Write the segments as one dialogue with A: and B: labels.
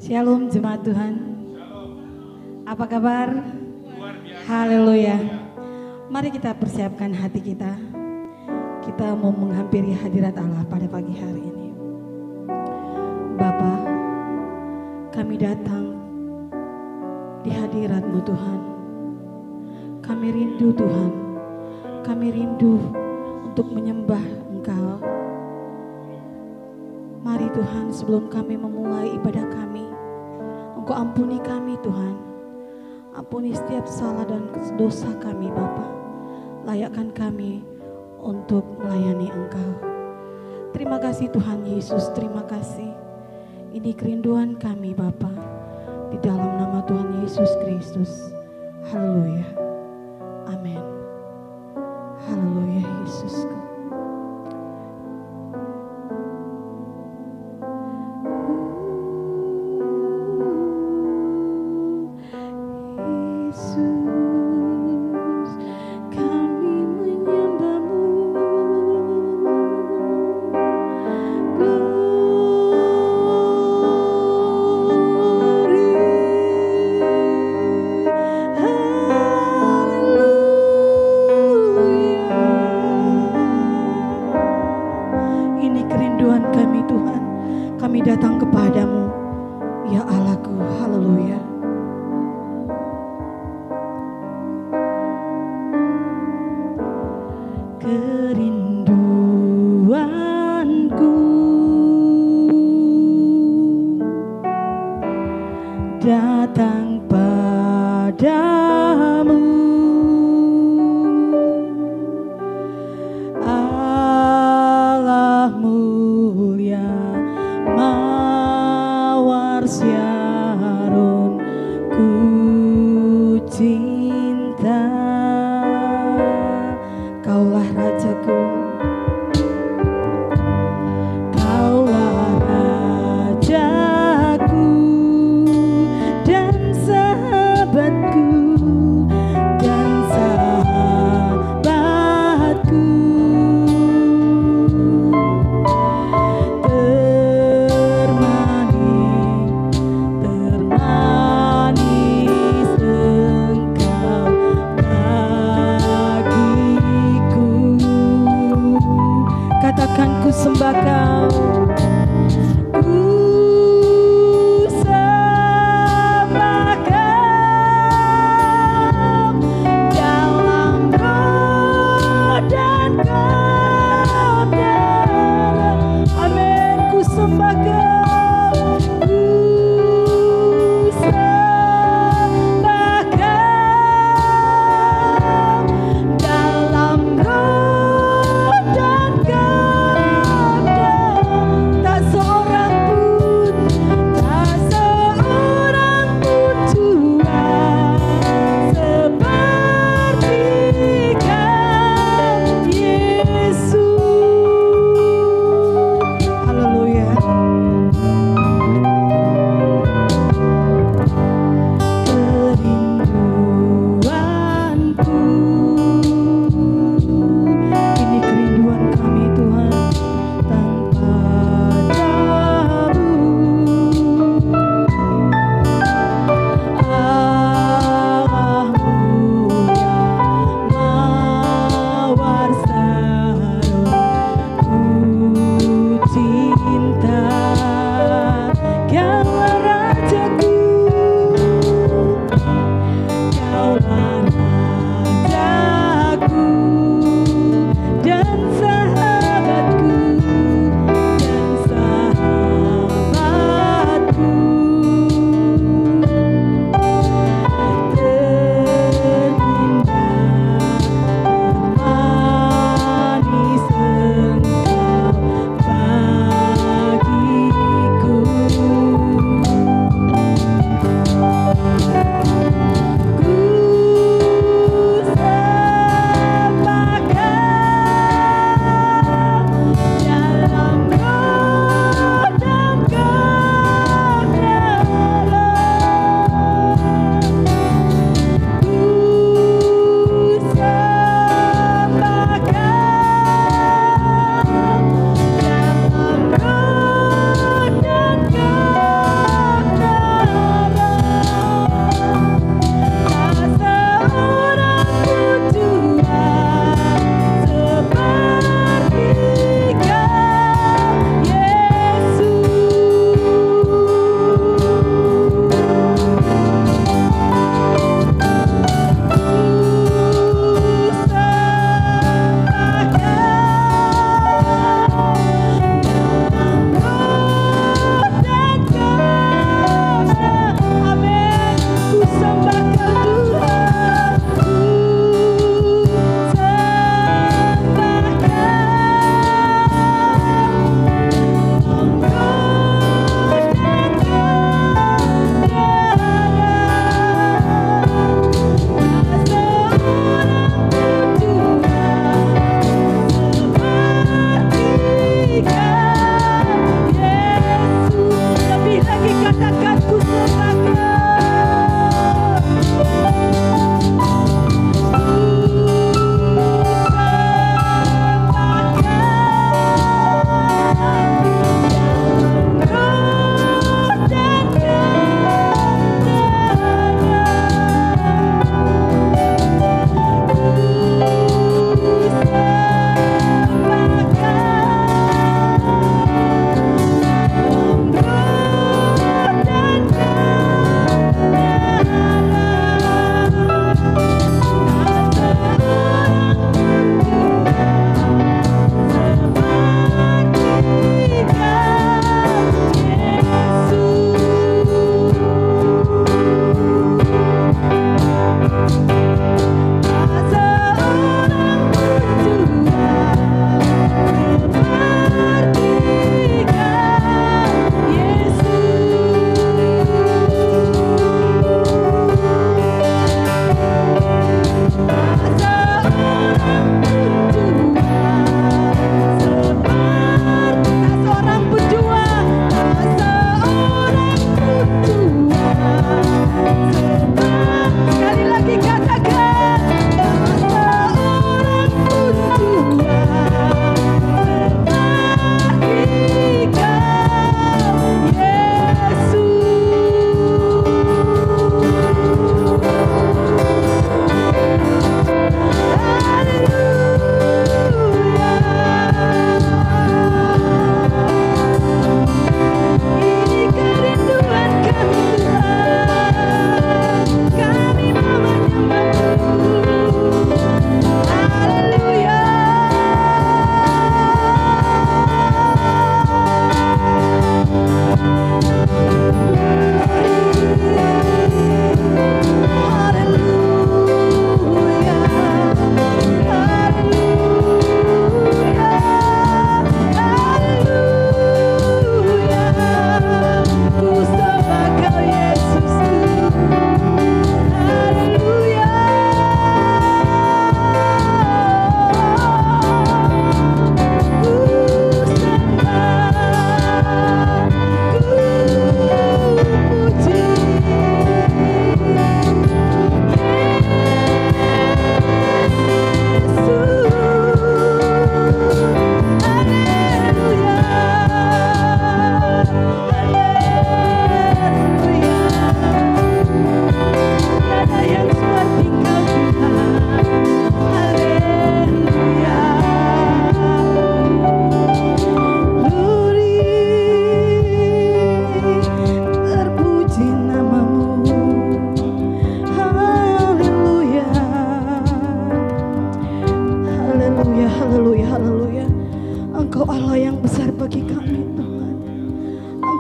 A: Shalom jemaat Tuhan. Apa kabar? Haleluya. Mari kita persiapkan hati kita. Kita mau menghampiri hadirat Allah pada pagi hari ini. Bapa, kami datang di hadirat-Mu Tuhan. Kami rindu Tuhan. Kami rindu untuk menyembah Engkau. Mari Tuhan, sebelum kami memulai ibadah kami, Engkau ampuni kami Tuhan. Ampuni setiap salah dan dosa kami Bapa. Layakkan kami untuk melayani Engkau. Terima kasih Tuhan Yesus, terima kasih. Ini kerinduan kami Bapa. Di dalam nama Tuhan Yesus Kristus. Haleluya. Amin. Haleluya Yesus. Datang padamu, Allah mulia, mawar syarun, ku cinta, Kaulah Rajaku.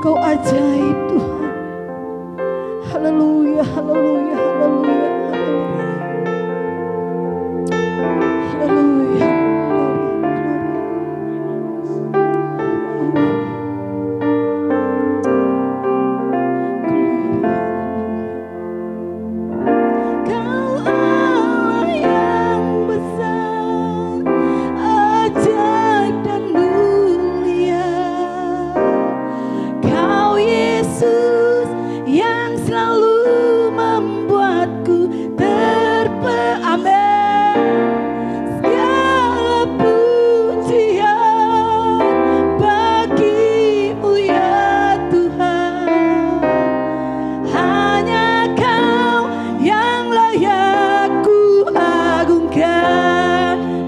A: Engkau ajaib Tuhan. Haleluya, haleluya, haleluya, haleluya. Haleluya.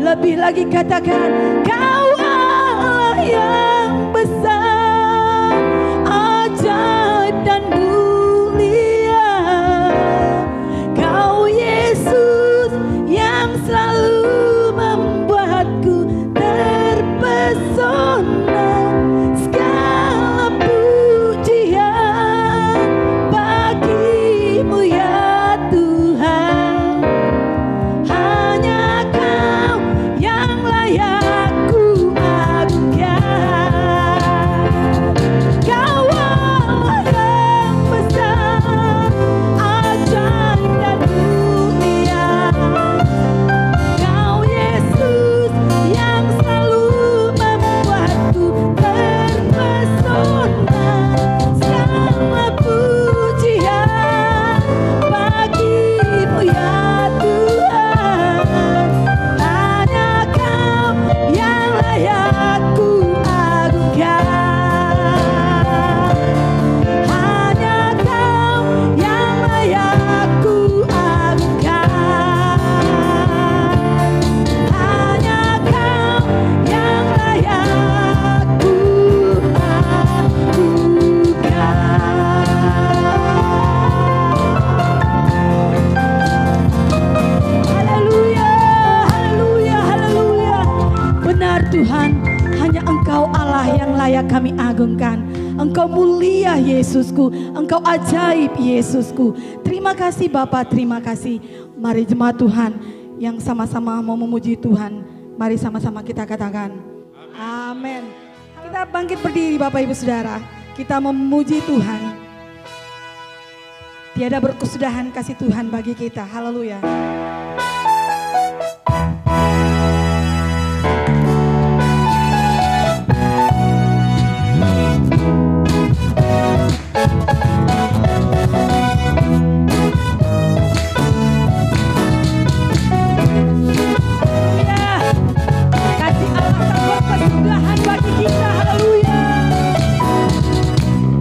A: Lebih lagi katakan, Kau Allah yang besar, ajaib dan mulia. Kau Yesus yang selalu membuatku terpesona. Segala pujian bagimu ya Tuhan. Hanya Kau yang layak ku agungkan. Kau Allah yang besar, ajaib dan mulia. Kau Yesus yang selalu membuatku terpesona. Segala pujian bagimu ya Tuhan. Hanya Kau yang layak ku agungkan. Hanya Kau yang layak ku agungkan. Hanya Kau yang layak ku agungkan. Haleluya, haleluya, haleluya. Benar Tuhan, hanya Engkau Allah yang layak kami agungkan. Engkau mulia Yesusku, Engkau ajaib Yesusku. Terima kasih Bapa, terima kasih. Mari jemaat Tuhan yang sama-sama mau memuji Tuhan, mari sama-sama kita katakan amin. Kita bangkit berdiri Bapak Ibu Saudara, kita memuji Tuhan. Tiada berkesudahan kasih Tuhan bagi kita. Haleluya. Kasih Allah tak berkesudahan bagi kita. Haleluya.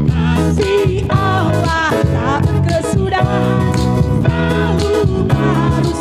A: Kasih Allah tak berkesudahan, selalu harus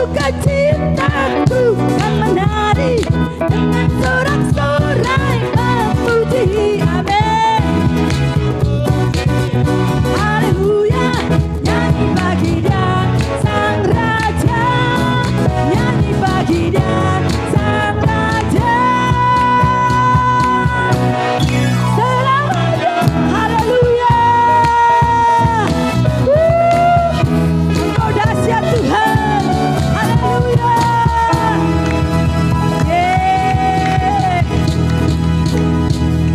A: bukan cintaku kan menari dengan sorak-sorai memuji. Amin. Haleluya, nyanyi bagi Dia Sang Raja, nyanyi bagi Dia Sang Raja selamanya. Haleluya. Engkau dahsyat Tuhan. Haleluya.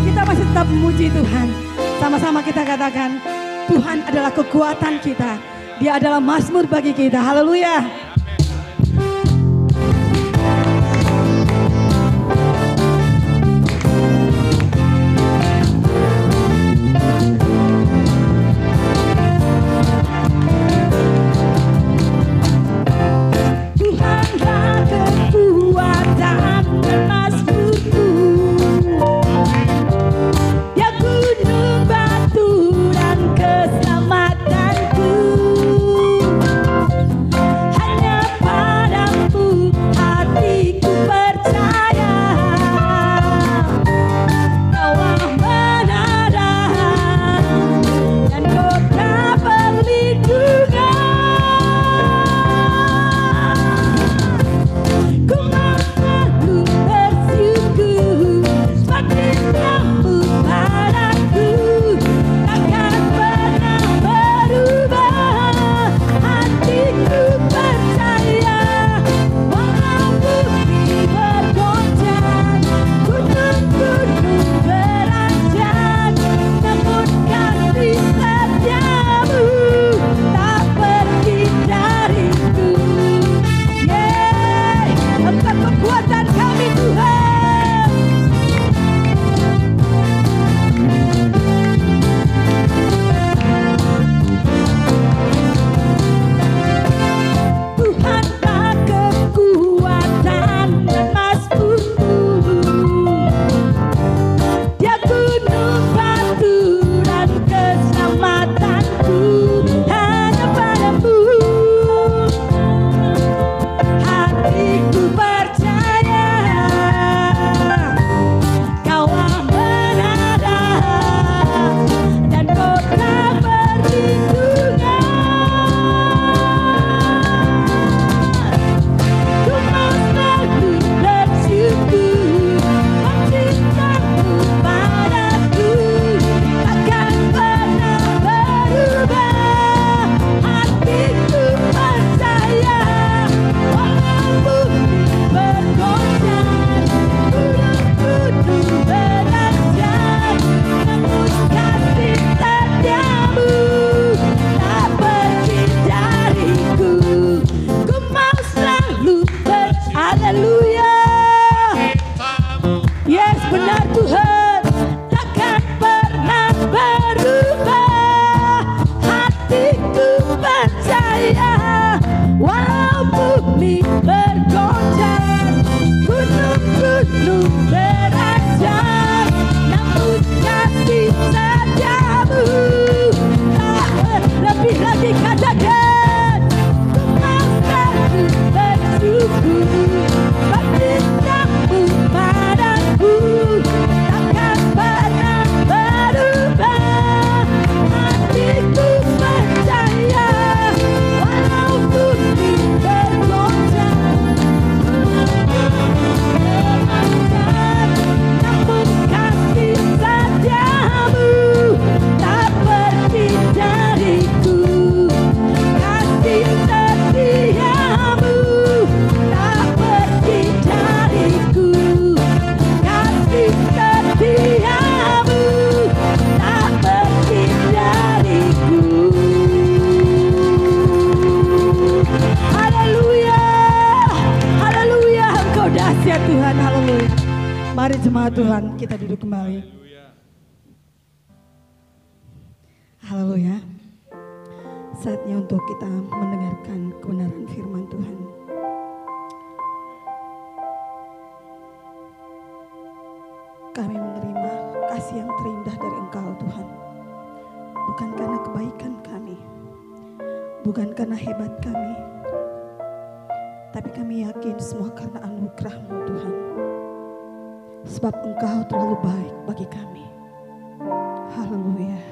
A: Kita masih tetap memuji Tuhan. Sama-sama kita katakan, Tuhan adalah kekuatan kita. Dia adalah mazmur bagi kita. Haleluya. Tuhanlah kekuatan dan mazmurku. Dia gunung batu dan keselamatanku. Hanya padamu hatiku percaya. Kau menara dan kota perlindungan. Ku malu bersyukur seperti-Mu padaku. Takkan pernah berubah, hatiku percaya. Walau bumi bergoncang, gunung-gunung beranjak, namun kasih setiamu tak pergi dariku. Engkau kekuatan kami Tuhan. Tuhanlah kekuatan dan mazmurku. Dia gunung batu dan keselamatanku. Hanya padamu hatiku percaya. Kau menara dan kota perlindungan. Ku selalu bersyukur cinta-Mu padaku. Takkan pernah berubah, hatiku percaya. Walau bumi bergoncang, gunung-gunung beranjak, namun kasih setiamu tak pergi dariku. Ku mau selalu haleluya. Yes, benar Tuhan. Takkan pernah berubah, hatiku percaya. Walau bumi bergoncang, gunung-gunung beranjak, namun kasih setiamu tak lebih lagi katakan. Ku mau selalu bersyukur cinta-Mu padaku. Takkan pernah berubah, hatiku percaya. Walau bumi bergoncang, namun kasih setiamu tak pergi dariku. Kasih setiamu tak pergi dariku. Kasih setiamu tak pergi dariku. Haleluya, haleluya. Engkau dahsyat Tuhan. Haleluya. Mari jemaat Tuhan, kita duduk kembali. Haleluya. Saatnya untuk kita mendengarkan kebenaran firman Tuhan. Kami menerima kasih yang terindah dari Engkau Tuhan. Bukan karena kebaikan kami, bukan karena hebat kami, Tapi kami yakin semua karena anugerah-Mu Tuhan. Sebab Engkau terlalu baik bagi kami. Haleluya.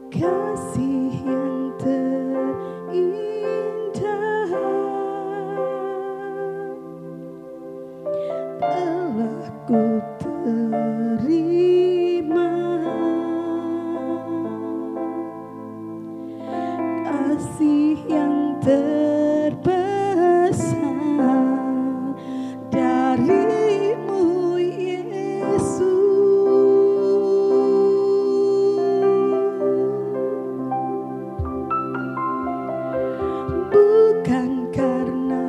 A: Kasih yang terindah telah ku terima, kasih yang terbesar dari-Mu Yesus. Bukan karena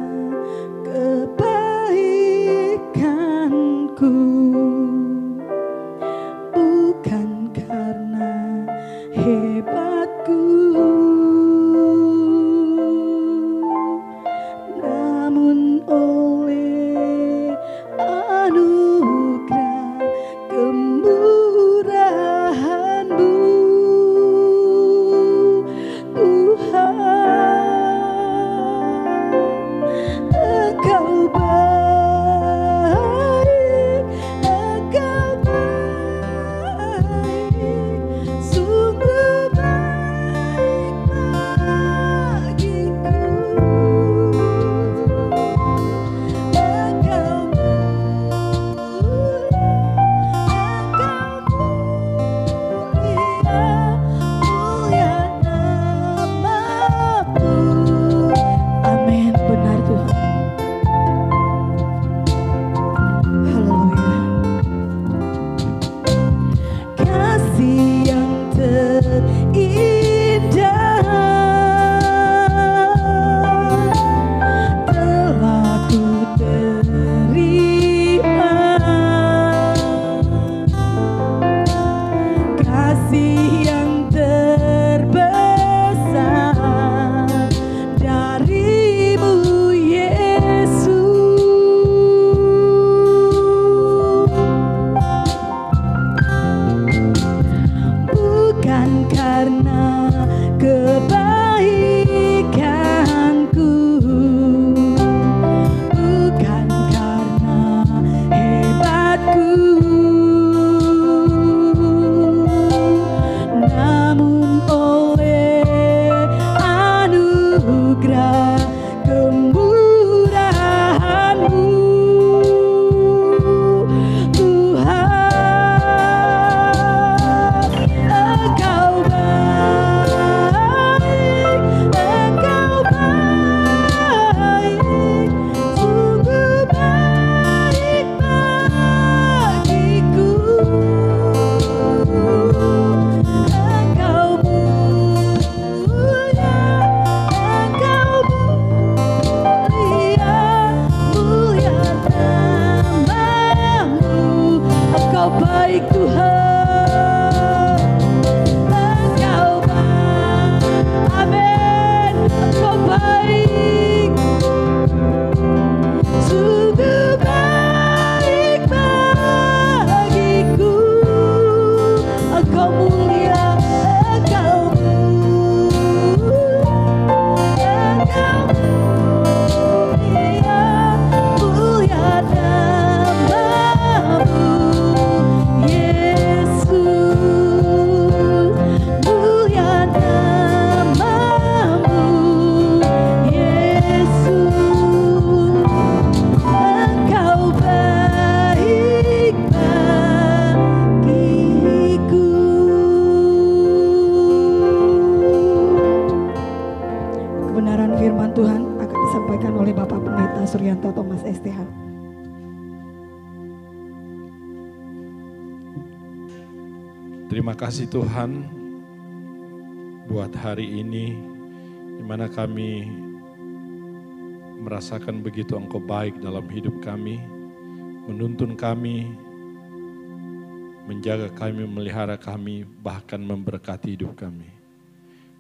A: kebaikanku, bukan karena hebatku, namun oleh anugerah kemurahan-Mu Tuhan. Engkau baik, Engkau baik, sungguh baik bagiku. Engkau mulia nama-Mu. Amin, benar Tuhan. Haleluya. Kasih yang terindah telah ku terima, kasih yang terbesar dari-Mu Yesus. Bukan karena kebaikanku, bukan karena hebatku, namun oleh anugerah kemurahan-Mu Tuhan. Engkau baik, Engkau baik, sungguh baik bagiku. Engkau mulia, Engkau mulia, mulia nama-Mu. Engkau baik Tuhan, Engkau baik, amin. Engkau baik, sungguh baik bagiku. Engkau mulia, Engkau mulia, Engkau mulia, mulia nama-Mu Yesus, mulia nama-Mu Yesus. Engkau baik bagiku. Kebenaran firman Tuhan akan disampaikan oleh Bapak Pendeta Suryanto Thomas STH.
B: Terima kasih Tuhan buat hari ini di mana kami merasakan begitu Engkau baik dalam hidup kami, menuntun kami, menjaga kami, memelihara kami, bahkan memberkati hidup kami.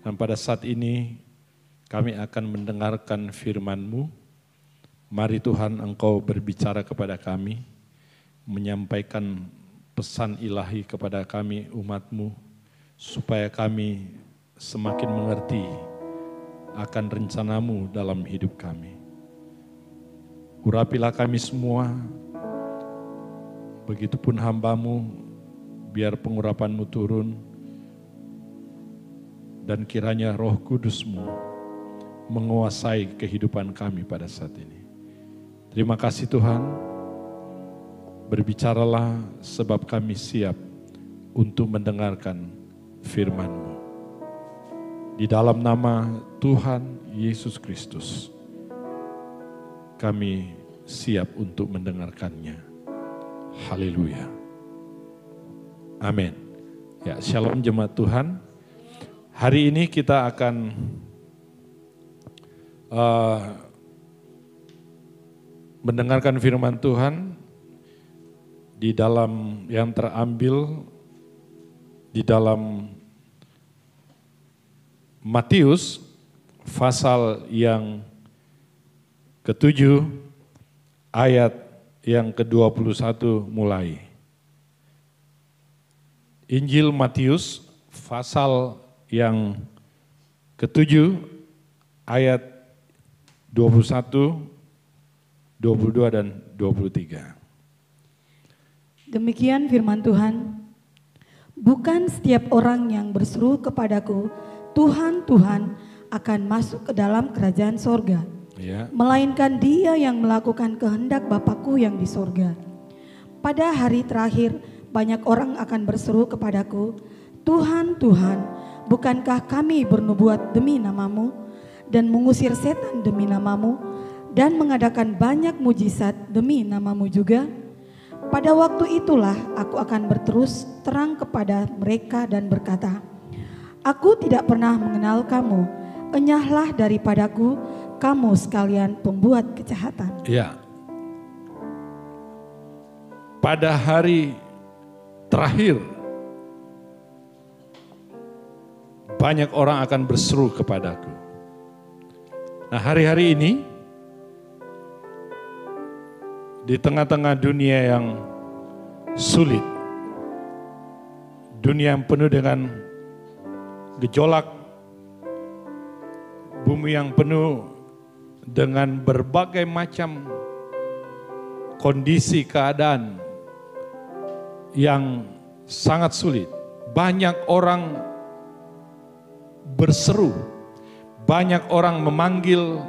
B: Dan pada saat ini kami akan mendengarkan firman-Mu. Mari Tuhan Engkau berbicara kepada kami, menyampaikan pesan ilahi kepada kami umat-Mu, supaya kami semakin mengerti akan rencanamu dalam hidup kami. Urapilah kami semua, begitupun hambamu, biar pengurapanmu turun, dan kiranya Roh Kudus-Mu menguasai kehidupan kami pada saat ini. Terima kasih Tuhan, berbicaralah sebab kami siap untuk mendengarkan firman-Mu. Di dalam nama Tuhan Yesus Kristus, kami siap untuk mendengarkannya. Haleluya. Amin. Ya, shalom jemaat Tuhan. Hari ini kita akan mendengarkan firman Tuhan di dalam yang terambil di dalam Matius pasal yang ke-7 ayat yang ke-21 mulai. Injil Matius pasal yang ke-7 ayat 21, 22 dan 23.
A: Demikian firman Tuhan. Bukan setiap orang yang berseru kepadaku, Tuhan, Tuhan, akan masuk ke dalam kerajaan sorga.
B: Ya.
A: Melainkan dia yang melakukan kehendak Bapakku yang di sorga. Pada hari terakhir banyak orang akan berseru kepadaku, Tuhan, Tuhan, bukankah kami bernubuat demi namamu dan mengusir setan demi namamu dan mengadakan banyak mujizat demi namamu juga? Pada waktu itulah aku akan berterus terang kepada mereka dan berkata, Aku tidak pernah mengenal kamu, enyahlah daripadaku, kamu sekalian pembuat kejahatan.
B: Ya. Pada hari terakhir, banyak orang akan berseru kepadaku. Nah, hari-hari ini, di tengah-tengah dunia yang sulit, dunia yang penuh dengan gejolak, bumi yang penuh dengan berbagai macam kondisi keadaan yang sangat sulit. Banyak orang berseru, banyak orang memanggil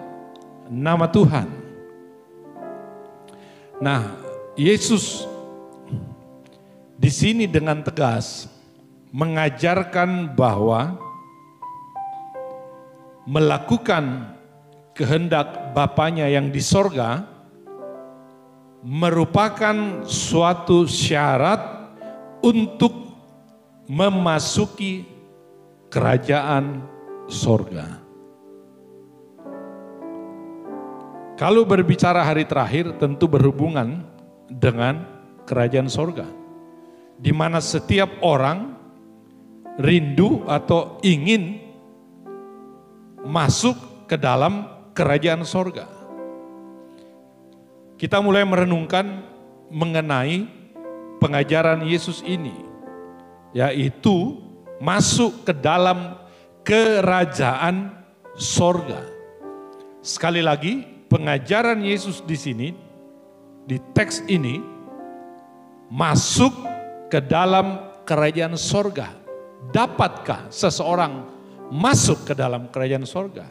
B: nama Tuhan. Nah, Yesus di sini dengan tegas mengajarkan bahwa melakukan kehendak Bapanya yang di sorga merupakan suatu syarat untuk memasuki kerajaan sorga. Kalau berbicara hari terakhir tentu berhubungan dengan kerajaan sorga, di mana setiap orang rindu atau ingin masuk ke dalam kerajaan sorga. Kita mulai merenungkan mengenai pengajaran Yesus ini, yaitu masuk ke dalam kerajaan sorga. Sekali lagi, pengajaran Yesus di sini, di teks ini, masuk ke dalam kerajaan sorga. Dapatkah seseorang masuk ke dalam kerajaan sorga?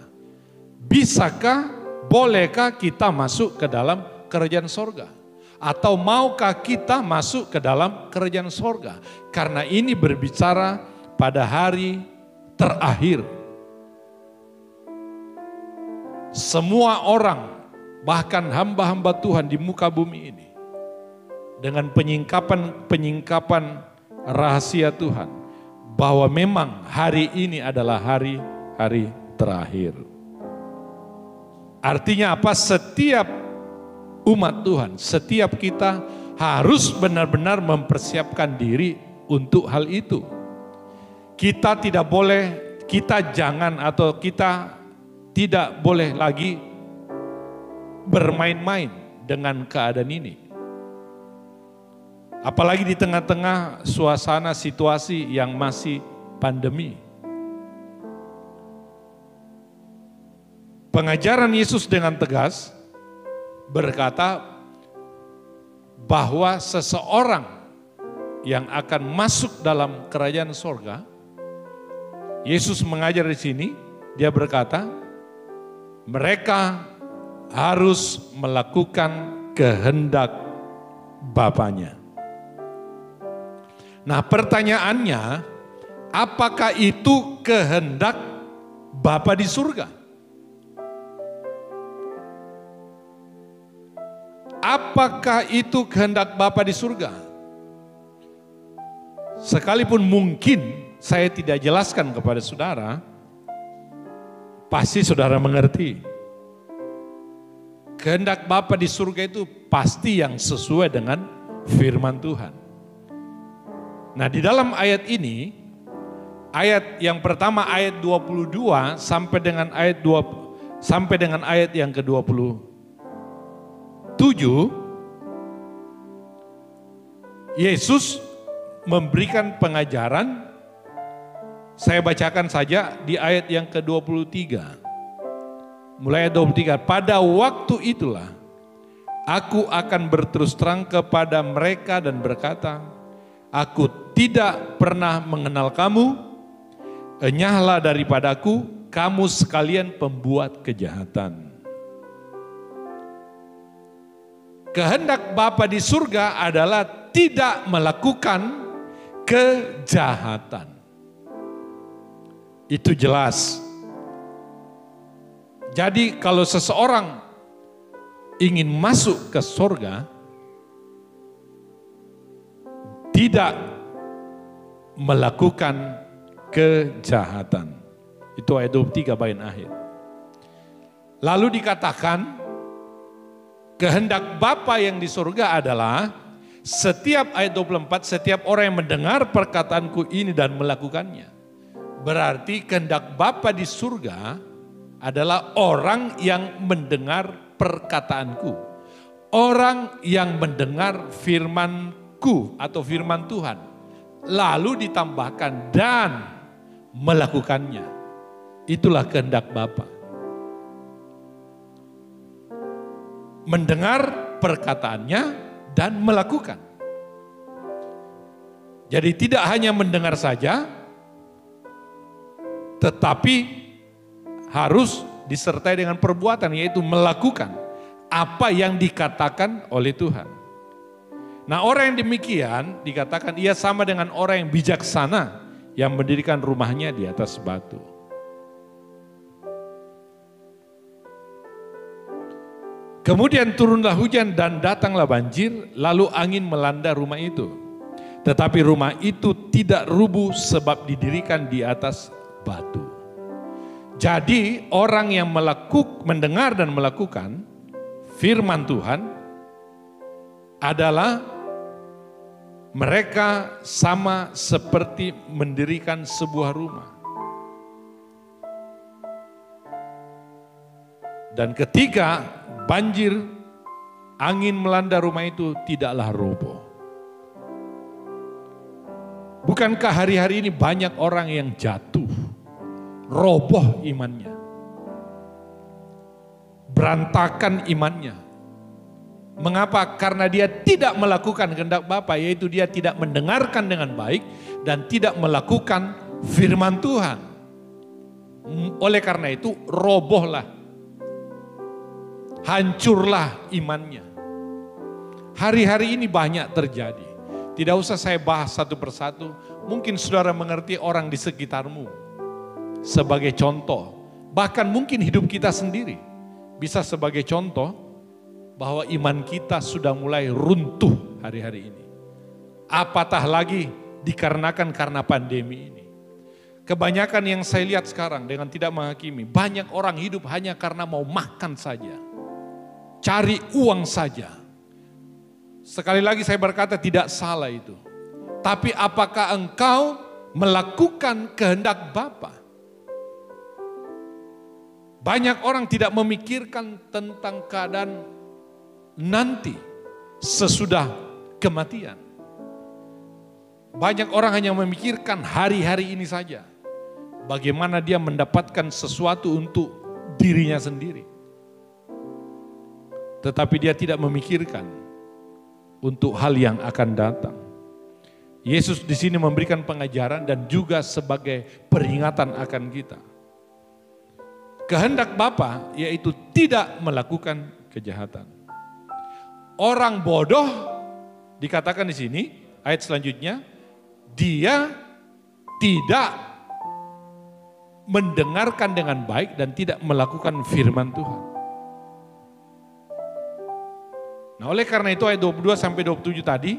B: Bisakah, bolehkah kita masuk ke dalam kerajaan sorga? Atau maukah kita masuk ke dalam kerajaan sorga? Karena ini berbicara pada hari terakhir. Semua orang, bahkan hamba-hamba Tuhan di muka bumi ini, dengan penyingkapan rahasia Tuhan, bahwa memang hari ini adalah hari terakhir. Artinya apa? Setiap umat Tuhan, setiap kita harus benar-benar mempersiapkan diri untuk hal itu. Kita tidak boleh, kita jangan atau kita tidak boleh lagi bermain-main dengan keadaan ini. Apalagi di tengah-tengah suasana situasi yang masih pandemi. Pengajaran Yesus dengan tegas berkata bahwa seseorang yang akan masuk dalam kerajaan sorga, Yesus mengajar di sini, dia berkata, mereka harus melakukan kehendak Bapanya. Nah, pertanyaannya, apakah itu kehendak Bapa di surga? Apakah itu kehendak Bapa di surga? Sekalipun mungkin saya tidak jelaskan kepada saudara, pasti saudara mengerti. Kehendak Bapa di surga itu pasti yang sesuai dengan firman Tuhan. Nah, di dalam ayat ini, ayat yang pertama ayat 22 sampai dengan ayat yang ke-27, Yesus memberikan pengajaran. Saya bacakan saja di ayat yang ke-23. Mulai ayat 23. Pada waktu itulah aku akan berterus terang kepada mereka dan berkata, aku tidak pernah mengenal kamu, enyahlah daripadaku, kamu sekalian pembuat kejahatan. Kehendak Bapa di surga adalah tidak melakukan kejahatan. Itu jelas. Jadi kalau seseorang ingin masuk ke surga, tidak melakukan kejahatan. Itu ayat 23 bagian akhir. Lalu dikatakan, kehendak Bapa yang di surga adalah setiap ayat 24, setiap orang yang mendengar perkataanku ini dan melakukannya. Berarti kehendak Bapa di surga adalah orang yang mendengar perkataanku. Orang yang mendengar firmanku atau firman Tuhan. Lalu ditambahkan dan melakukannya. Itulah kehendak Bapa. Mendengar perkataannya dan melakukan. Jadi tidak hanya mendengar saja, tetapi harus disertai dengan perbuatan, yaitu melakukan apa yang dikatakan oleh Tuhan. Nah, orang yang demikian dikatakan ia sama dengan orang yang bijaksana yang mendirikan rumahnya di atas batu. Kemudian turunlah hujan dan datanglah banjir, lalu angin melanda rumah itu. Tetapi rumah itu tidak rubuh sebab didirikan di atas batu. Jadi orang yang mendengar dan melakukan firman Tuhan adalah mereka sama seperti mendirikan sebuah rumah. Dan ketika banjir, angin melanda rumah itu tidaklah roboh. Bukankah hari-hari ini banyak orang yang jatuh, roboh imannya, berantakan imannya. Mengapa? Karena dia tidak melakukan kehendak Bapa, yaitu dia tidak mendengarkan dengan baik dan tidak melakukan firman Tuhan. Oleh karena itu robohlah, hancurlah imannya. Hari-hari ini banyak terjadi. Tidak usah saya bahas satu persatu. Mungkin saudara mengerti orang di sekitarmu sebagai contoh. Bahkan mungkin hidup kita sendiri bisa sebagai contoh bahwa iman kita sudah mulai runtuh hari-hari ini. Apatah lagi dikarenakan karena pandemi ini. Kebanyakan yang saya lihat sekarang dengan tidak menghakimi, banyak orang hidup hanya karena mau makan saja. Cari uang saja. Sekali lagi saya berkata tidak salah itu. Tapi apakah engkau melakukan kehendak Bapa? Banyak orang tidak memikirkan tentang keadaan nanti sesudah kematian. Banyak orang hanya memikirkan hari-hari ini saja. Bagaimana dia mendapatkan sesuatu untuk dirinya sendiri. Tetapi dia tidak memikirkan untuk hal yang akan datang. Yesus di sini memberikan pengajaran dan juga sebagai peringatan akan kita. Kehendak Bapa yaitu tidak melakukan kejahatan. Orang bodoh dikatakan di sini ayat selanjutnya, dia tidak mendengarkan dengan baik dan tidak melakukan firman Tuhan. Nah, oleh karena itu ayat 22 sampai 27 tadi,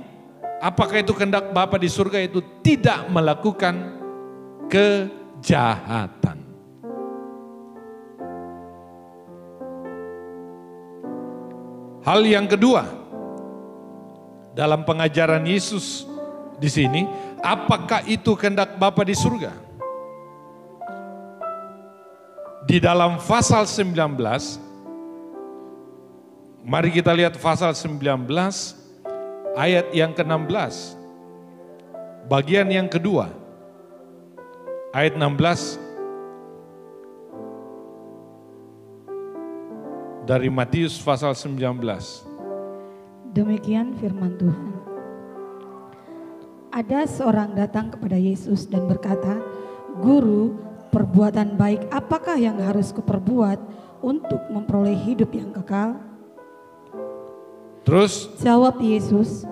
B: apakah itu kehendak Bapa di surga itu tidak melakukan kejahatan. Hal yang kedua, dalam pengajaran Yesus di sini, apakah itu kehendak Bapa di surga? Di dalam pasal 19, mari kita lihat pasal 19 ayat yang ke-16. Bagian yang kedua. Ayat 16 dari Matius pasal 19.
A: Demikian firman Tuhan. Ada seorang datang kepada Yesus dan berkata, "Guru, perbuatan baik apakah yang harus kuperbuat untuk memperoleh hidup yang kekal?"
B: Terus
A: jawab Yesus,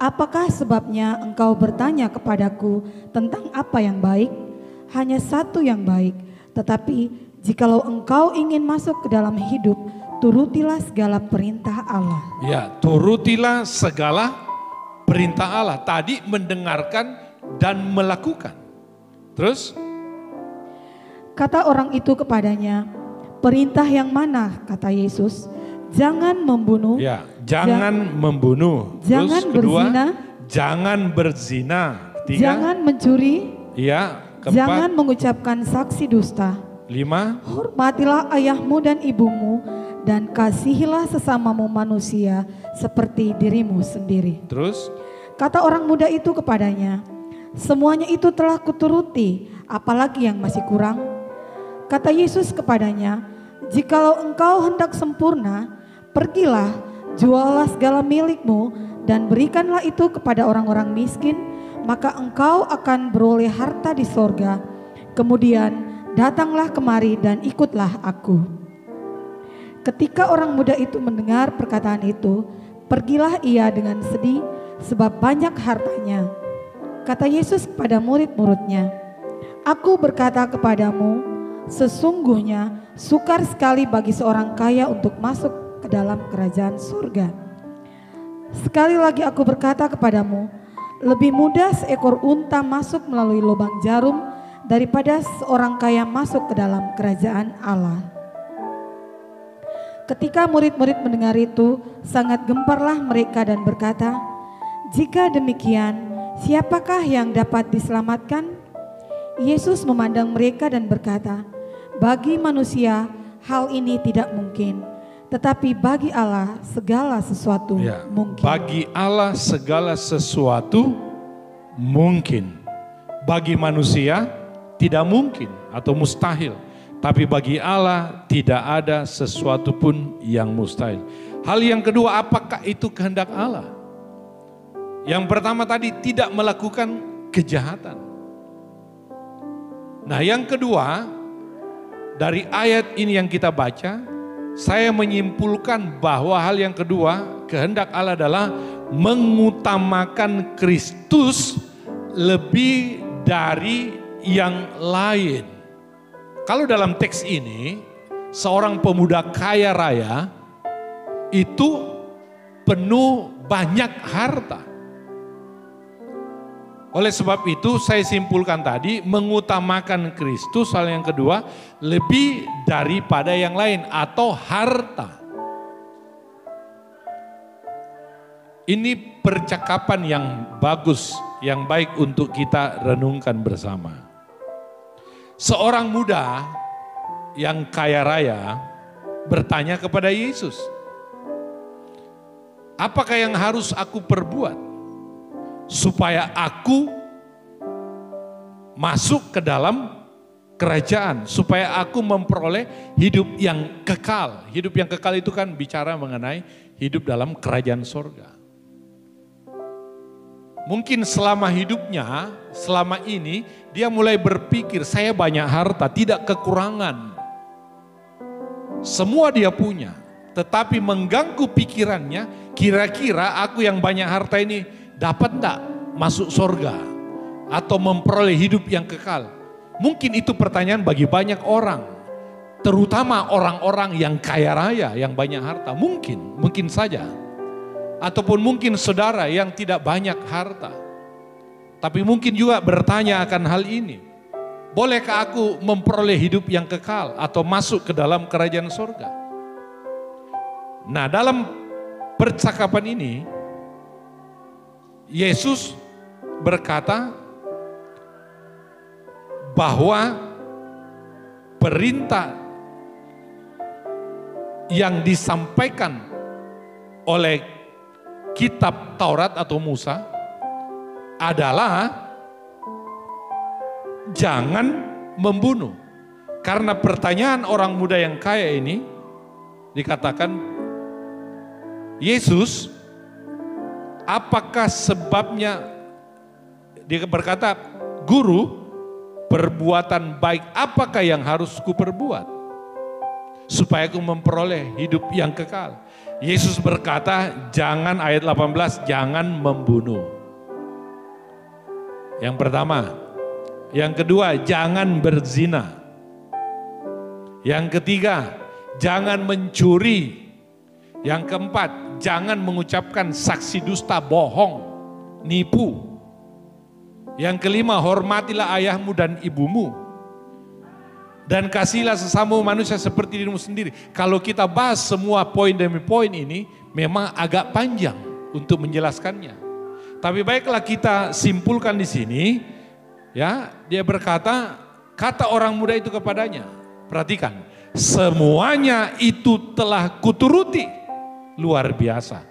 A: "Apakah sebabnya engkau bertanya kepadaku tentang apa yang baik? Hanya satu yang baik. Tetapi jikalau engkau ingin masuk ke dalam hidup, turutilah segala perintah Allah."
B: Ya, turutilah segala perintah Allah. Tadi mendengarkan dan melakukan. Terus
A: kata orang itu kepadanya, "Perintah yang mana?" kata Yesus. "Jangan membunuh."
B: Ya, jangan membunuh.
A: Jangan
B: Terus kedua,
A: berzina.
B: Jangan berzina. Ketiga,
A: Jangan mencuri.
B: ya, keempat,
A: Jangan mengucapkan saksi dusta.
B: 5,
A: Hormatilah ayahmu dan ibumu, dan kasihilah sesamamu manusia seperti dirimu sendiri.
B: terus
A: Kata orang muda itu kepadanya, "Semuanya itu telah kuturuti, apalagi yang masih kurang?" Kata Yesus kepadanya, "Jikalau engkau hendak sempurna, pergilah, jualah segala milikmu dan berikanlah itu kepada orang-orang miskin, maka engkau akan beroleh harta di sorga. Kemudian datanglah kemari dan ikutlah aku." Ketika orang muda itu mendengar perkataan itu, pergilah ia dengan sedih sebab banyak hartanya. Kata Yesus kepada murid-muridnya, "Aku berkata kepadamu, sesungguhnya sukar sekali bagi seorang kaya untuk masuk ke dalam kerajaan surga. Sekali lagi aku berkata kepadamu, lebih mudah seekor unta masuk melalui lubang jarum daripada seorang kaya masuk ke dalam kerajaan Allah." Ketika murid-murid mendengar itu, sangat gemparlah mereka dan berkata, "Jika demikian, siapakah yang dapat diselamatkan?" Yesus memandang mereka dan berkata, "Bagi manusia hal ini tidak mungkin, tetapi bagi Allah segala sesuatu
B: ya,
A: mungkin."
B: bagi Allah segala sesuatu mungkin. Bagi manusia tidak mungkin atau mustahil. Tapi bagi Allah tidak ada sesuatu pun yang mustahil. Hal yang kedua, apakah itu kehendak Allah? Yang pertama tadi, tidak melakukan kejahatan. Nah, yang kedua, dari ayat ini yang kita baca, saya menyimpulkan bahwa hal yang kedua, kehendak Allah adalah mengutamakan Kristus lebih dari yang lain. Kalau dalam teks ini, seorang pemuda kaya raya itu penuh banyak harta. Oleh sebab itu saya simpulkan tadi, mengutamakan Kristus hal yang kedua lebih daripada yang lain atau harta. Ini percakapan yang bagus, yang baik untuk kita renungkan bersama. Seorang muda yang kaya raya bertanya kepada Yesus, "Apakah yang harus aku perbuat supaya aku masuk ke dalam kerajaan, supaya aku memperoleh hidup yang kekal. Hidup yang kekal itu kan bicara mengenai hidup dalam kerajaan sorga. Mungkin selama hidupnya, selama ini dia mulai berpikir saya banyak harta, tidak kekurangan. Semua dia punya, tetapi mengganggu pikirannya, kira-kira aku yang banyak harta ini dapat enggak masuk sorga atau memperoleh hidup yang kekal? Mungkin itu pertanyaan bagi banyak orang, terutama orang-orang yang kaya raya, yang banyak harta. Mungkin saja. Ataupun mungkin saudara yang tidak banyak harta. Tapi mungkin juga bertanya akan hal ini. Bolehkah aku memperoleh hidup yang kekal atau masuk ke dalam kerajaan surga? Nah, dalam percakapan ini, Yesus berkata bahwa perintah yang disampaikan oleh kitab Taurat atau Musa adalah jangan membunuh. Karena pertanyaan orang muda yang kaya ini dikatakan, Yesus, apakah sebabnya? Dia berkata, Guru, perbuatan baik apakah yang harus kuperbuat supaya aku memperoleh hidup yang kekal? Yesus berkata, jangan, ayat 18, jangan membunuh. Yang pertama. Yang kedua, jangan berzina. Yang ketiga, jangan mencuri. Yang keempat, jangan mengucapkan saksi dusta, bohong, nipu. Yang kelima, hormatilah ayahmu dan ibumu. Dan kasihlah sesama manusia seperti dirimu sendiri. Kalau kita bahas semua poin demi poin ini, memang agak panjang untuk menjelaskannya. Tapi baiklah kita simpulkan di sini, ya, dia berkata, kata orang muda itu kepadanya, perhatikan, semuanya itu telah kuturuti. Luar biasa.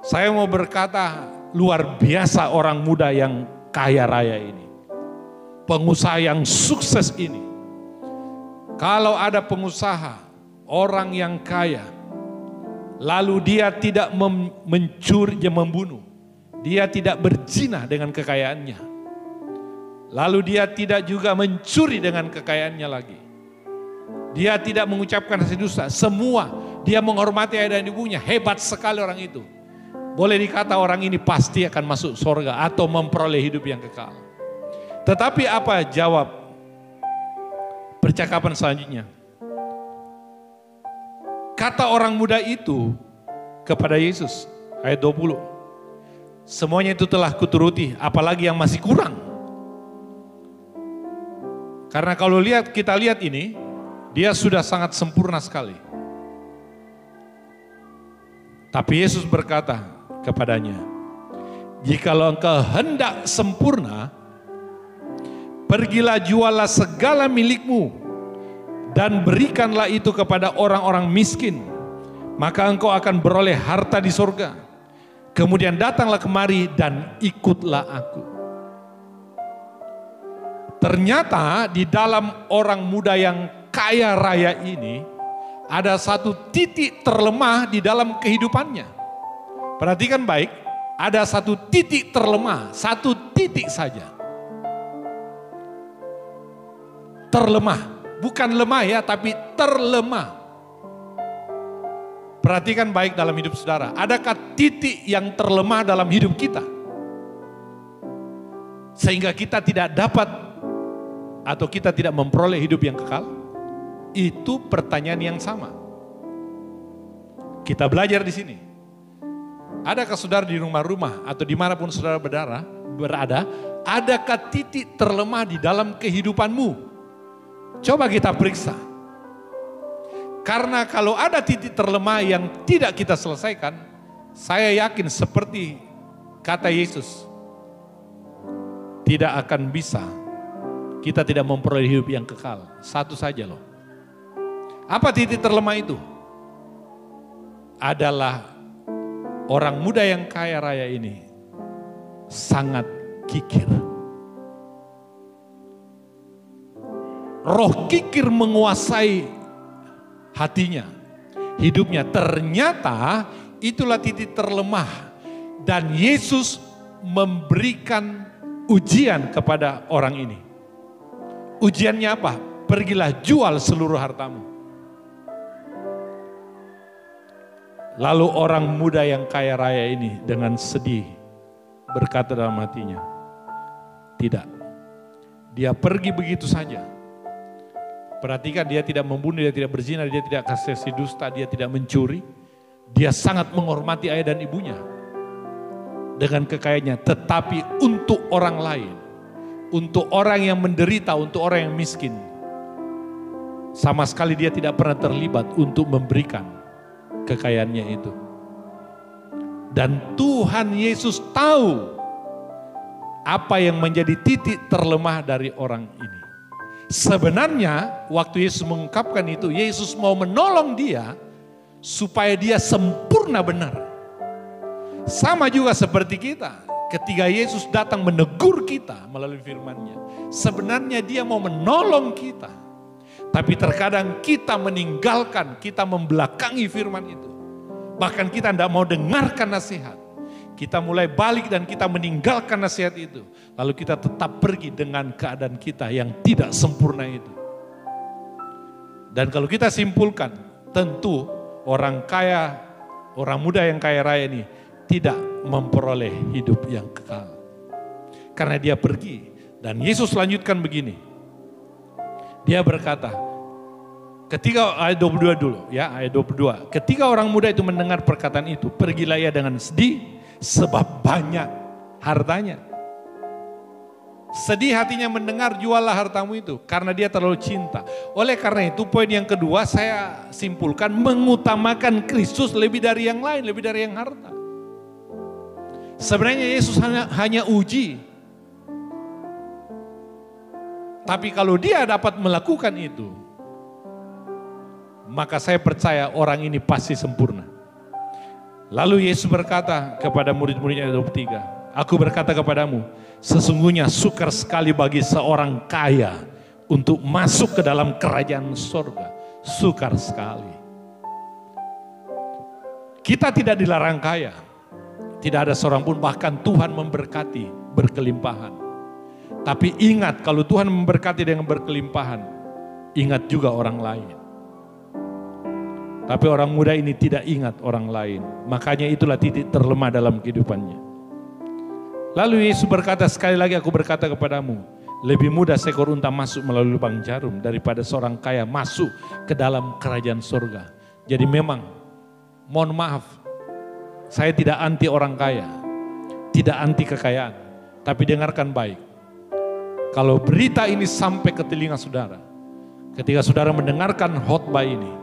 B: Saya mau berkata, luar biasa orang muda yang kaya raya ini. Pengusaha yang sukses ini. Kalau ada pengusaha, orang yang kaya, lalu dia tidak mencuri, dia membunuh. Dia tidak berzina dengan kekayaannya. Lalu dia tidak juga mencuri dengan kekayaannya lagi. Dia tidak mengucapkan saksi dusta. Semua, dia menghormati ayah dan ibunya. Hebat sekali orang itu. Boleh dikata orang ini pasti akan masuk surga atau memperoleh hidup yang kekal. Tetapi apa jawab percakapan selanjutnya? Kata orang muda itu kepada Yesus, ayat 20. Semuanya itu telah kuturuti, apalagi yang masih kurang. Karena kalau kita lihat ini, dia sudah sangat sempurna sekali. Tapi Yesus berkata kepadanya, jikalau engkau hendak sempurna, pergilah jualah segala milikmu dan berikanlah itu kepada orang-orang miskin, maka engkau akan beroleh harta di surga. Kemudian datanglah kemari dan ikutlah aku. Ternyata di dalam orang muda yang kaya raya ini ada satu titik terlemah di dalam kehidupannya. Perhatikan baik, ada satu titik terlemah, satu titik saja. Terlemah, bukan lemah ya, tapi terlemah. Perhatikan baik dalam hidup saudara, adakah titik yang terlemah dalam hidup kita? Sehingga kita tidak dapat atau kita tidak memperoleh hidup yang kekal? Itu pertanyaan yang sama. Kita belajar di sini. Adakah saudara di rumah-rumah atau dimanapun saudara berada, adakah titik terlemah di dalam kehidupanmu? Coba kita periksa. Karena kalau ada titik terlemah yang tidak kita selesaikan, saya yakin seperti kata Yesus, tidak akan bisa, kita tidak memperoleh hidup yang kekal. Satu saja loh. Apa titik terlemah itu? Adalah orang muda yang kaya raya ini sangat kikir. Roh kikir menguasai hatinya, hidupnya. Ternyata itulah titik terlemah. Dan Yesus memberikan ujian kepada orang ini. Ujiannya apa? Pergilah jual seluruh hartamu. Lalu orang muda yang kaya raya ini dengan sedih berkata dalam hatinya, tidak. Dia pergi begitu saja. Perhatikan, dia tidak membunuh, dia tidak berzina, dia tidak kasih dusta, dia tidak mencuri. Dia sangat menghormati ayah dan ibunya dengan kekayaannya. Tetapi untuk orang lain, untuk orang yang menderita, untuk orang yang miskin, sama sekali dia tidak pernah terlibat untuk memberikan kekayaannya itu. Dan Tuhan Yesus tahu apa yang menjadi titik terlemah dari orang ini. Sebenarnya waktu Yesus mengungkapkan itu, Yesus mau menolong dia supaya dia sempurna benar. Sama juga seperti kita, ketika Yesus datang menegur kita melalui firman-Nya, sebenarnya dia mau menolong kita. Tapi terkadang kita meninggalkan, kita membelakangi firman itu. Bahkan kita tidak mau dengarkan nasihat. Kita mulai balik dan kita meninggalkan nasihat itu. Lalu kita tetap pergi dengan keadaan kita yang tidak sempurna itu. Dan kalau kita simpulkan, tentu orang kaya, orang muda yang kaya raya ini tidak memperoleh hidup yang kekal. Karena dia pergi. Dan Yesus lanjutkan begini. Dia berkata, ketika ayat 22 dulu ya, ayat 22. Ketika orang muda itu mendengar perkataan itu, pergilah ia dengan sedih sebab banyak hartanya. Sedih hatinya mendengar juallah hartamu itu karena dia terlalu cinta. Oleh karena itu poin yang kedua saya simpulkan, mengutamakan Kristus lebih dari yang lain, lebih dari yang harta. Sebenarnya Yesus hanya uji. Tapi kalau dia dapat melakukan itu, maka saya percaya orang ini pasti sempurna. Lalu Yesus berkata kepada murid-muridnya ayat 23, aku berkata kepadamu, sesungguhnya sukar sekali bagi seorang kaya untuk masuk ke dalam kerajaan surga. Sukar sekali. Kita tidak dilarang kaya. Tidak ada seorang pun, bahkan Tuhan memberkati berkelimpahan. Tapi ingat, kalau Tuhan memberkati dengan berkelimpahan, ingat juga orang lain. Tapi orang muda ini tidak ingat orang lain. Makanya itulah titik terlemah dalam kehidupannya. Lalu Yesus berkata, sekali lagi aku berkata kepadamu, lebih mudah seekor unta masuk melalui lubang jarum daripada seorang kaya masuk ke dalam kerajaan surga. Jadi memang, mohon maaf, saya tidak anti orang kaya, tidak anti kekayaan. Tapi dengarkan baik. Kalau berita ini sampai ke telinga saudara, ketika saudara mendengarkan khotbah ini,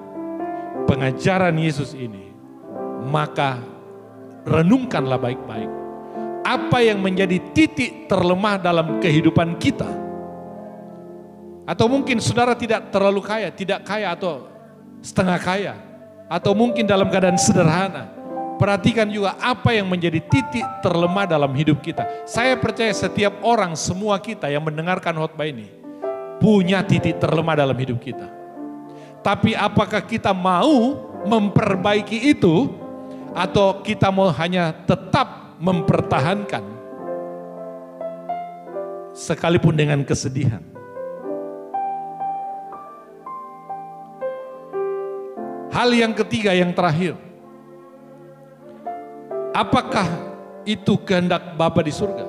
B: pengajaran Yesus ini, maka renungkanlah baik-baik. Apa yang menjadi titik terlemah dalam kehidupan kita? Atau mungkin saudara tidak terlalu kaya, tidak kaya atau setengah kaya, atau mungkin dalam keadaan sederhana. Perhatikan juga apa yang menjadi titik terlemah dalam hidup kita. Saya percaya setiap orang, semua kita yang mendengarkan khotbah ini punya titik terlemah dalam hidup kita. Tapi apakah kita mau memperbaiki itu atau kita mau hanya tetap mempertahankan sekalipun dengan kesedihan? Hal yang ketiga, yang terakhir. Apakah itu kehendak Bapa di surga?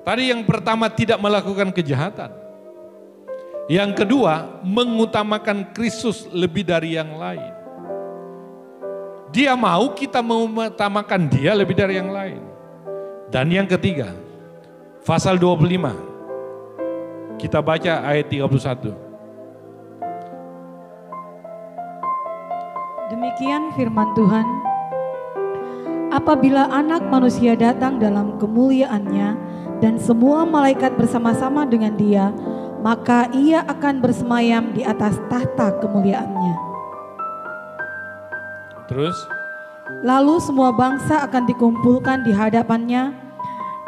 B: Tadi yang pertama, tidak melakukan kejahatan. Yang kedua, mengutamakan Kristus lebih dari yang lain. Dia mau kita mengutamakan dia lebih dari yang lain. Dan yang ketiga, pasal 25. Kita baca ayat 31.
A: Demikian firman Tuhan. Apabila Anak Manusia datang dalam kemuliaannya dan semua malaikat bersama-sama dengan dia, maka ia akan bersemayam di atas tahta kemuliaannya.
B: Terus?
A: Lalu semua bangsa akan dikumpulkan di hadapannya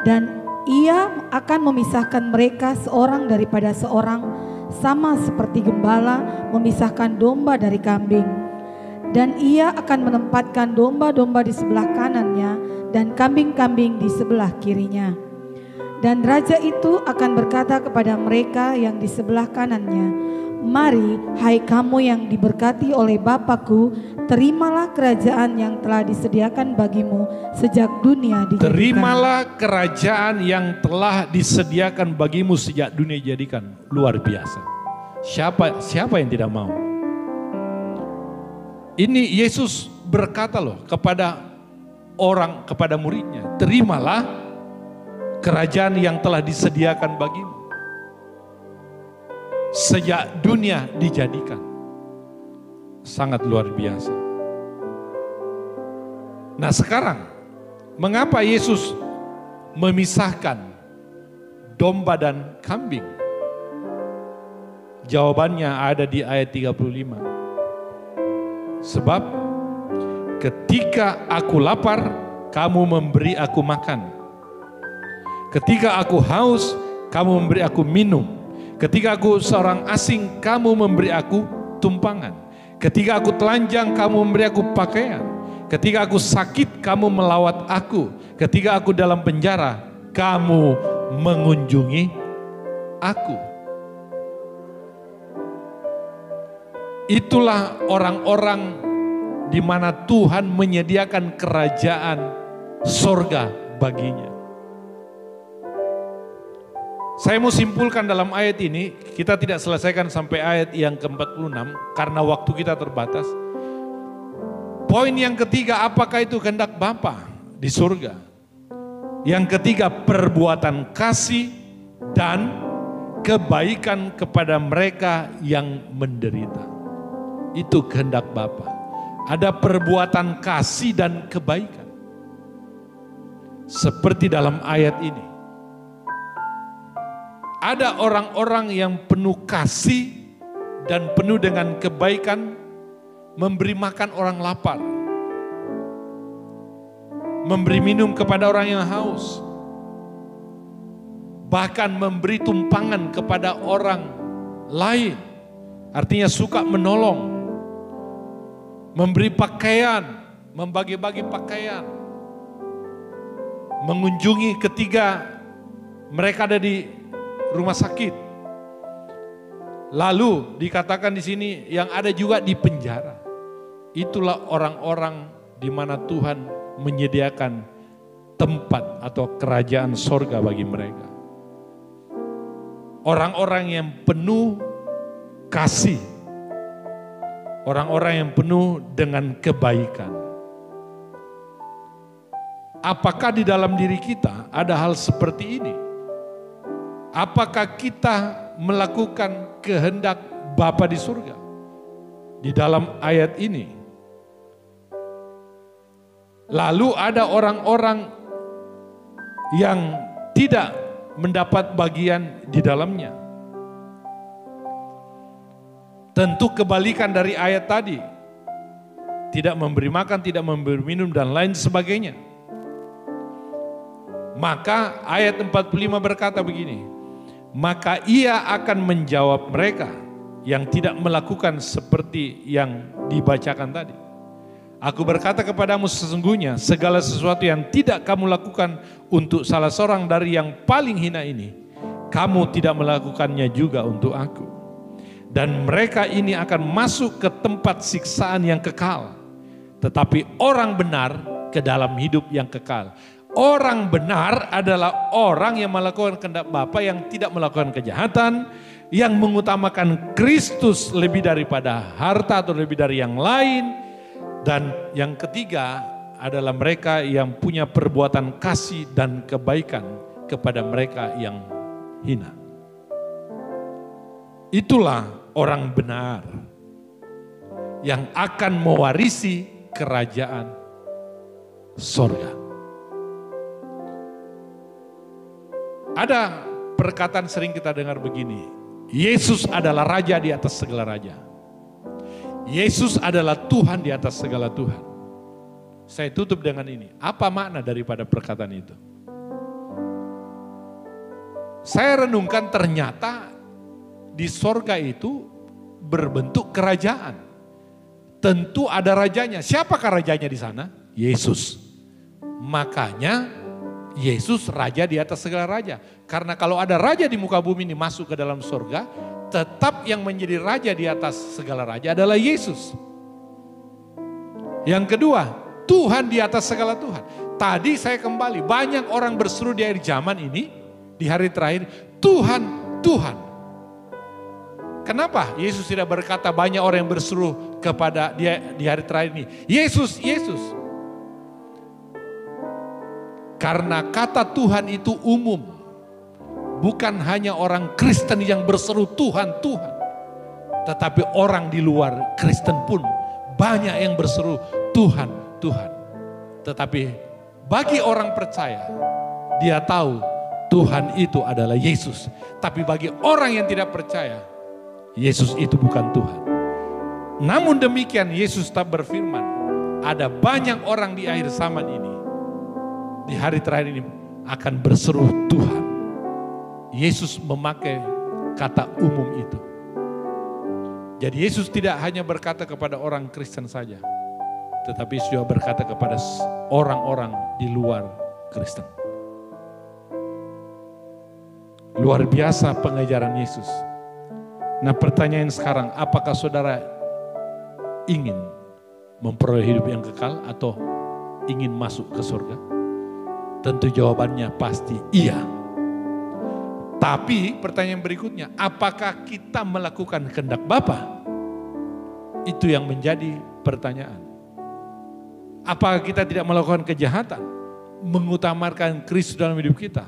A: Dan ia akan memisahkan mereka seorang daripada seorang, sama seperti gembala memisahkan domba dari kambing. Dan ia akan menempatkan domba-domba di sebelah kanannya dan kambing-kambing di sebelah kirinya. Dan raja itu akan berkata kepada mereka yang di sebelah kanannya, "Mari, hai kamu yang diberkati oleh Bapa-Ku, terimalah kerajaan yang telah disediakan bagimu sejak dunia dijadikan."
B: Terimalah kerajaan yang telah disediakan bagimu sejak dunia dijadikan. Luar biasa. Siapa yang tidak mau? Ini Yesus berkata loh kepada muridnya, terimalah kerajaan yang telah disediakan bagimu sejak dunia dijadikan. Sangat luar biasa. Nah sekarang, mengapa Yesus memisahkan domba dan kambing? Jawabannya ada di ayat 35. Sebab ketika aku lapar, kamu memberi aku makan. Ketika aku haus, kamu memberi aku minum. Ketika aku seorang asing, kamu memberi aku tumpangan. Ketika aku telanjang, kamu memberi aku pakaian. Ketika aku sakit, kamu melawat aku. Ketika aku dalam penjara, kamu mengunjungi aku. Itulah orang-orang di mana Tuhan menyediakan kerajaan sorga baginya. Saya mau simpulkan dalam ayat ini, kita tidak selesaikan sampai ayat yang ke-46 karena waktu kita terbatas. Poin yang ketiga, apakah itu kehendak Bapa di surga? Yang ketiga, perbuatan kasih dan kebaikan kepada mereka yang menderita. Itu kehendak Bapa. Ada perbuatan kasih dan kebaikan. Seperti dalam ayat ini. Ada orang-orang yang penuh kasih dan penuh dengan kebaikan, memberi makan orang lapar. Memberi minum kepada orang yang haus. Bahkan memberi tumpangan kepada orang lain. Artinya suka menolong. Memberi pakaian, membagi-bagi pakaian. Mengunjungi ketika mereka ada di rumah sakit. Lalu dikatakan di sini yang ada juga di penjara. Itulah orang-orang di mana Tuhan menyediakan tempat atau kerajaan sorga bagi mereka. Orang-orang yang penuh kasih. Orang-orang yang penuh dengan kebaikan. Apakah di dalam diri kita ada hal seperti ini? Apakah kita melakukan kehendak Bapa di surga? Di dalam ayat ini. Lalu ada orang-orang yang tidak mendapat bagian di dalamnya. Tentu kebalikan dari ayat tadi. Tidak memberi makan, tidak memberi minum dan lain sebagainya. Maka ayat 45 berkata begini. Maka ia akan menjawab mereka yang tidak melakukan seperti yang dibacakan tadi. Aku berkata kepadamu sesungguhnya segala sesuatu yang tidak kamu lakukan untuk salah seorang dari yang paling hina ini, kamu tidak melakukannya juga untuk aku. Dan mereka ini akan masuk ke tempat siksaan yang kekal. Tetapi orang benar ke dalam hidup yang kekal. Orang benar adalah orang yang melakukan kehendak Bapa, yang tidak melakukan kejahatan, yang mengutamakan Kristus lebih daripada harta atau lebih dari yang lain. Dan yang ketiga adalah mereka yang punya perbuatan kasih dan kebaikan kepada mereka yang hina. Itulah orang benar yang akan mewarisi kerajaan sorga. Ada perkataan sering kita dengar begini, Yesus adalah raja di atas segala raja. Yesus adalah Tuhan di atas segala Tuhan. Saya tutup dengan ini. Apa makna daripada perkataan itu? Saya renungkan ternyata di sorga itu berbentuk kerajaan. Tentu ada rajanya. Siapakah rajanya di sana? Yesus. Makanya Yesus raja di atas segala raja. Karena kalau ada raja di muka bumi ini masuk ke dalam sorga, tetap yang menjadi raja di atas segala raja adalah Yesus. Yang kedua, Tuhan di atas segala Tuhan. Tadi saya kembali, banyak orang berseru di akhir zaman ini, di hari terakhir, Tuhan, Tuhan. Kenapa Yesus tidak berkata banyak orang yang berseru kepada dia di hari terakhir ini, Yesus, Yesus. Karena kata Tuhan itu umum. Bukan hanya orang Kristen yang berseru Tuhan, Tuhan. Tetapi orang di luar Kristen pun banyak yang berseru Tuhan, Tuhan. Tetapi bagi orang percaya, dia tahu Tuhan itu adalah Yesus. Tapi bagi orang yang tidak percaya, Yesus itu bukan Tuhan. Namun demikian Yesus tak berfirman, ada banyak orang di akhir zaman ini, di hari terakhir ini akan berseru Tuhan. Yesus memakai kata umum itu. Jadi Yesus tidak hanya berkata kepada orang Kristen saja, tetapi Yesus juga berkata kepada orang-orang di luar Kristen. Luar biasa pengajaran Yesus. Nah, pertanyaan sekarang, apakah saudara ingin memperoleh hidup yang kekal atau ingin masuk ke surga? Tentu jawabannya pasti iya. Tapi pertanyaan berikutnya, apakah kita melakukan kehendak Bapa? Itu yang menjadi pertanyaan. Apakah kita tidak melakukan kejahatan? Mengutamakan Kristus dalam hidup kita?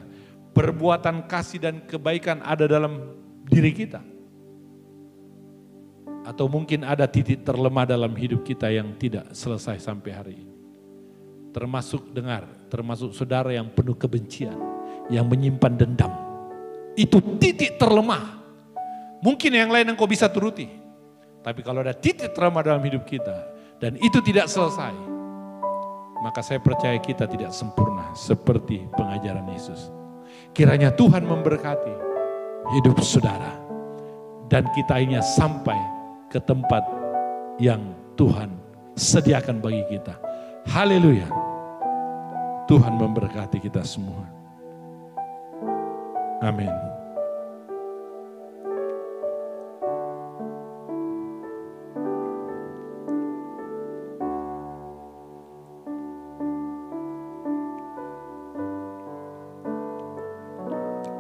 B: Perbuatan kasih dan kebaikan ada dalam diri kita? Atau mungkin ada titik terlemah dalam hidup kita yang tidak selesai sampai hari ini. Termasuk saudara yang penuh kebencian, yang menyimpan dendam. Itu titik terlemah. Mungkin yang lain engkau bisa turuti. Tapi kalau ada titik terlemah dalam hidup kita, dan itu tidak selesai, maka saya percaya kita tidak sempurna seperti pengajaran Yesus. Kiranya Tuhan memberkati hidup saudara. Dan kita akhirnya sampai ke tempat yang Tuhan sediakan bagi kita. Haleluya. Tuhan memberkati kita semua. Amin.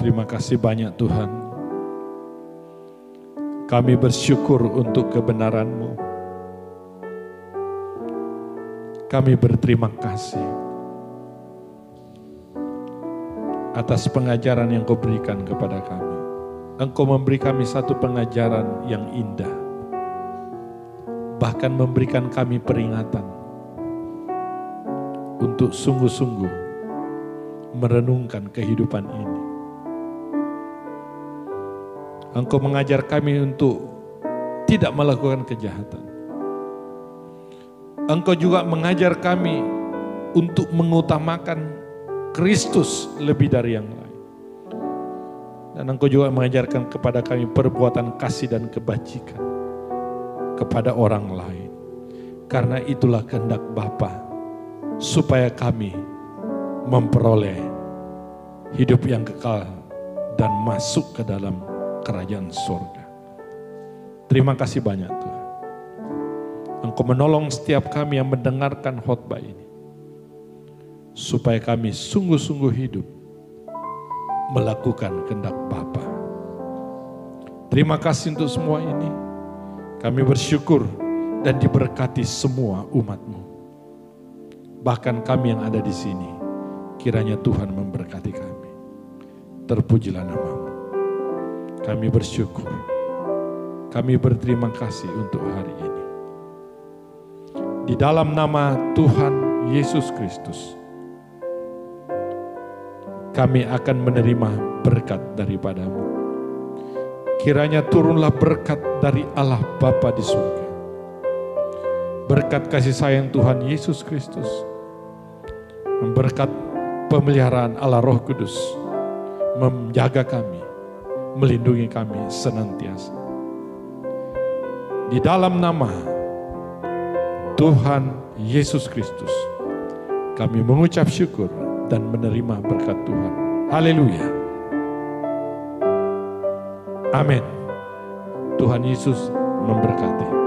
B: Terima kasih banyak Tuhan. Kami bersyukur untuk kebenaran-Mu. Kami berterima kasih atas pengajaran yang Kau berikan kepada kami. Engkau memberi kami satu pengajaran yang indah. Bahkan memberikan kami peringatan untuk sungguh-sungguh merenungkan kehidupan ini. Engkau mengajar kami untuk tidak melakukan kejahatan. Engkau juga mengajar kami untuk mengutamakan Kristus lebih dari yang lain. Dan Engkau juga mengajarkan kepada kami perbuatan kasih dan kebajikan kepada orang lain. Karena itulah kehendak Bapa, supaya kami memperoleh hidup yang kekal dan masuk ke dalam kerajaan surga. Terima kasih banyak Tuhan. Engkau menolong setiap kami yang mendengarkan khotbah ini, supaya kami sungguh-sungguh hidup melakukan kehendak Bapa. Terima kasih untuk semua ini. Kami bersyukur dan diberkati semua umat-Mu. Bahkan kami yang ada di sini, kiranya Tuhan memberkati kami. Terpujilah nama-Mu. Kami bersyukur, kami berterima kasih untuk hari ini. Di dalam nama Tuhan Yesus Kristus, kami akan menerima berkat daripada-Mu. Kiranya turunlah berkat dari Allah Bapa di surga. Berkat kasih sayang Tuhan Yesus Kristus. Berkat pemeliharaan Allah Roh Kudus. menjaga kami, melindungi kami senantiasa. Di dalam nama Tuhan Yesus Kristus, kami mengucap syukur dan menerima berkat Tuhan. Haleluya. Amin. Tuhan Yesus memberkati.